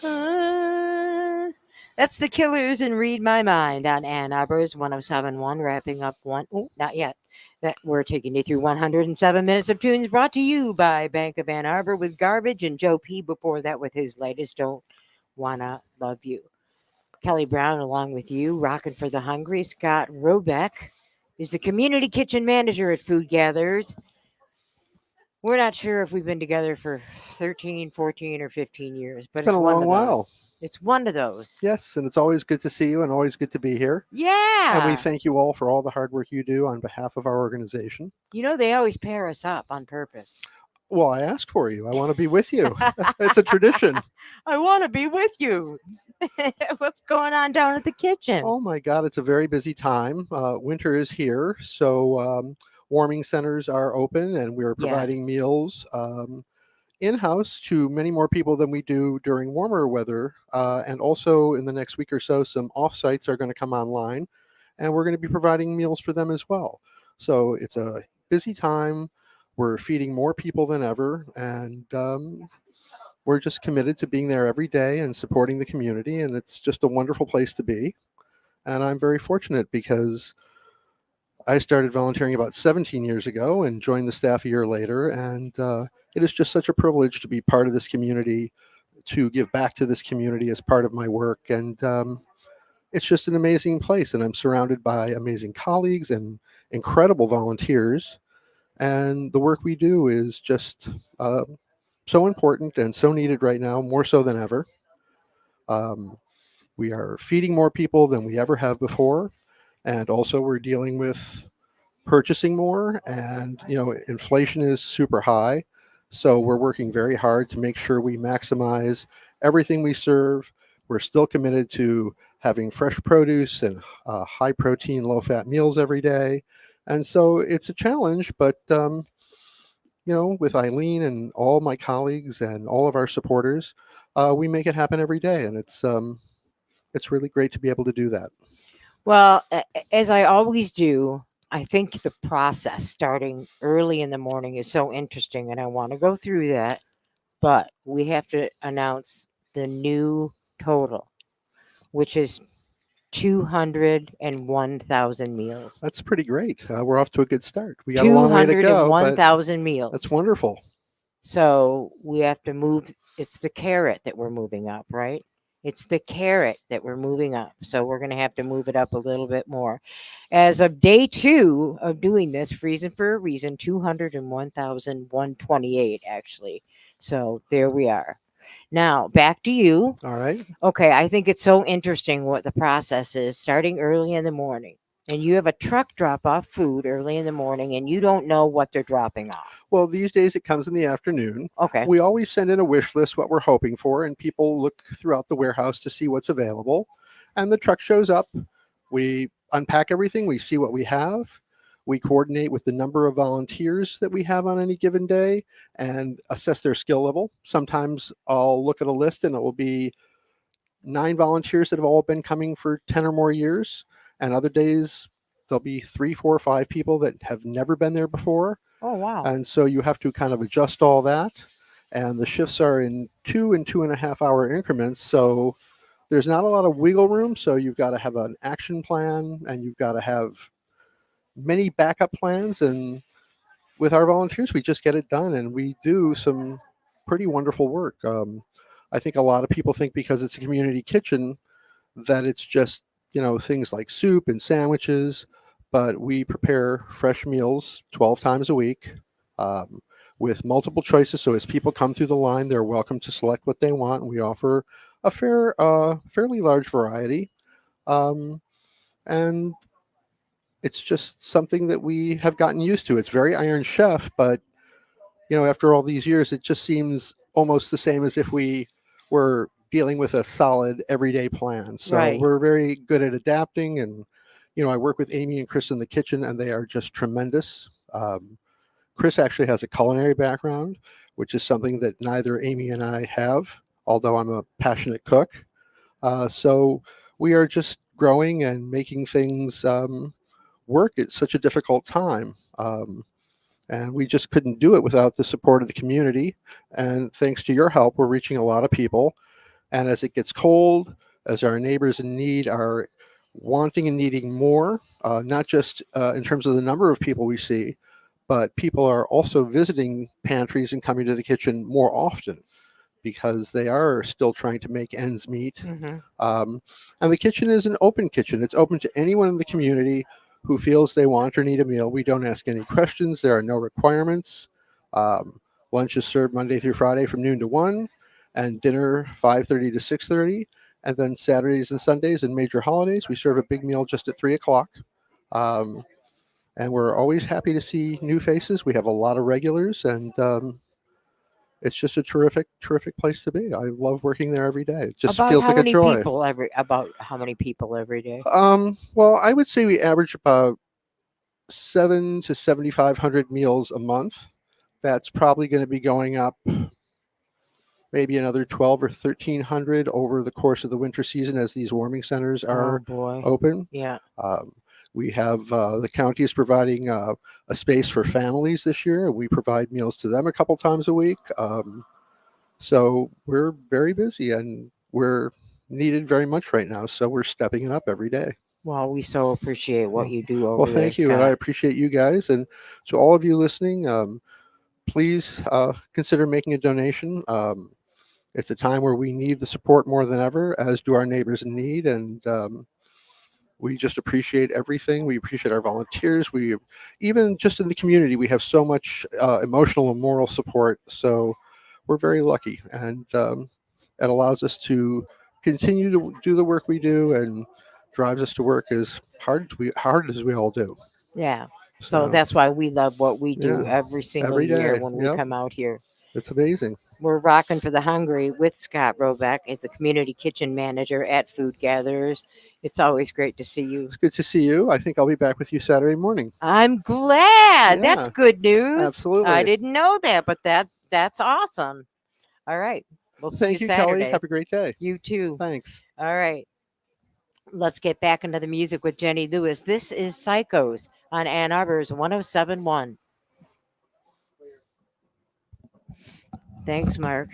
Uh, that's the Killers and Read My Mind on Ann Arbor's 1071, wrapping up one. Oh, not yet. That we're taking you through 107 minutes of tunes brought to you by Bank of Ann Arbor with Garbage and Joe P. Before that with his latest Don't Wanna Love You. Kelly Brown along with you, rocking for the hungry. Scott Roubeck is the community kitchen manager at Food Gatherers. We're not sure if we've been together for 13, 14, or 15 years, It's but been it's a one long of while. those. It's one of those. Yes, and it's always good to see you and always good to be here. And we Yeah. thank you all for all the hard work you do on behalf of our organization. You know, they always pair us up on purpose. Well, I asked for you. I want to be with you. It's a tradition. I want to be with you. What's going on down at the kitchen? Oh my God, it's a very busy time. Winter is here, so warming centers are open, and we are Yeah. providing meals in-house to many more people than we do during warmer weather. And also in the next week or so, some off-sites are going to come online, and we're going to be providing meals for them as well. So it's a busy time. We're feeding more people than ever, and we're just committed to being there every day and supporting the community. And it's just a wonderful place to be. And I'm very fortunate because I started volunteering about 17 years ago and joined the staff a year later. And it is just such a privilege to be part of this community, to give back to this community as part of my work. And it's just an amazing place. And I'm surrounded by amazing colleagues and incredible volunteers. And the work we do is just so important and so needed right now, more so than ever. Um, we are feeding more people than we ever have before. And also, we're dealing with purchasing more, and inflation is super high, so we're working very hard to make sure we maximize everything we serve. We're still committed to having fresh produce and high protein, low fat meals every day, and so it's a challenge, but with Eileen and all my colleagues and all of our supporters, we make it happen every day, and it's really great to be able to do that. Well, as I always do, I think the process starting early in the morning is so interesting, and I want to go through that. But we have to announce the new total, which is 201,000 meals. That's pretty great. We're off to a good start. We got a long way to go, but 201,000 meals. that's wonderful. So we have to move. It's the carrot that we're moving up, right? It's the carrot that we're moving up. So we're going to have to move it up a little bit more. As of day 2 of doing this, freezing for a reason, 201,128 actually. So there we are. Now back to you. All right. Okay, I think it's so interesting what the process is starting early in the morning. And you have a truck drop off food early in the morning and you don't know what they're dropping off. Well, these days it comes in the afternoon. Okay. We always send in a wish list, what we're hoping for, and people look throughout the warehouse to see what's available. And the truck shows up. We unpack everything. We see what we have. We coordinate with the number of volunteers that we have on any given day and assess their skill level. Sometimes I'll look at a list and it will be 9 volunteers that have all been coming for 10 or more years. And other days there'll be 3, 4, 5 people that have never been there before. Oh, wow. And so you have to kind of adjust all that. And the shifts are in 2 and 2.5 hour increments. So there's not a lot of wiggle room. So you've got to have an action plan and you've got to have many backup plans. And with our volunteers, we just get it done and we do some pretty wonderful work. I think a lot of people think because it's a community kitchen that it's just, things like soup and sandwiches, but we prepare fresh meals 12 times a week with multiple choices. So as people come through the line, they're welcome to select what they want. And we offer a fairly large variety. And it's just something that we have gotten used to. It's very Iron Chef, but after all these years, it just seems almost the same as if we were dealing with a solid everyday plan. So Right. we're very good at adapting. And, I work with Amy and Chris in the kitchen, and they are just tremendous. Chris actually has a culinary background, which is something that neither Amy and I have, although I'm a passionate cook. So we are just growing and making things work at such a difficult time. And we just couldn't do it without the support of the community. And thanks to your help, we're reaching a lot of people. And as it gets cold, as our neighbors in need are wanting and needing more, not just in terms of the number of people we see, but people are also visiting pantries and coming to the kitchen more often because they are still trying to make ends meet. Hmm. Um, and the kitchen is an open kitchen. It's open to anyone in the community who feels they want or need a meal. We don't ask any questions. There are no requirements. Um, Lunch is served Monday through Friday from noon to 1, and dinner 5:30 to 6:30. And then Saturdays and Sundays and major holidays, we serve a big meal just at 3 o'clock. Um, and we're always happy to see new faces. We have a lot of regulars, and it's just a terrific, terrific place to be. I love working there every day. It just About feels how like a many joy. people every about how many people every day? Well, I would say we average about 7 to 7,500 meals a month. That's probably going to be going up maybe another 12 or 1,300 over the course of the winter season as these warming centers Oh are boy. open. Yeah. Um, we have the county is providing a space for families this year, and we provide meals to them a couple times a week. So we're very busy and we're needed very much right now. So we're stepping it up every day. Well, we so appreciate what Well, you do well, over there, thank you, and I Scott. appreciate you guys. And to all of you listening, please consider making a donation. It's a time where we need the support more than ever, as do our neighbors in need, and we just appreciate everything. We appreciate our volunteers. We even just in the community, we have so much emotional and moral support. So we're very lucky, and it allows us to continue to do the work we do and drives us to work as hard as we all do. Yeah. So So that's why we love what we do yeah, every single every year day. when we Yep, come out here. it's amazing. We're rocking for the hungry with Scott Roubeck as the community kitchen manager at Food Gatherers. It's always great to see you. It's good to see you. I think I'll be back with you Saturday morning. I'm glad. That's Yeah, good news. I absolutely. didn't know that, but that's awesome. All right. We'll see you Thank you, Kelly. Saturday. Have a great day. You too. Thanks. All right. Let's get back into the music with Jenny Lewis. This is Psychos on Ann Arbor's 1071. Thanks, Mark.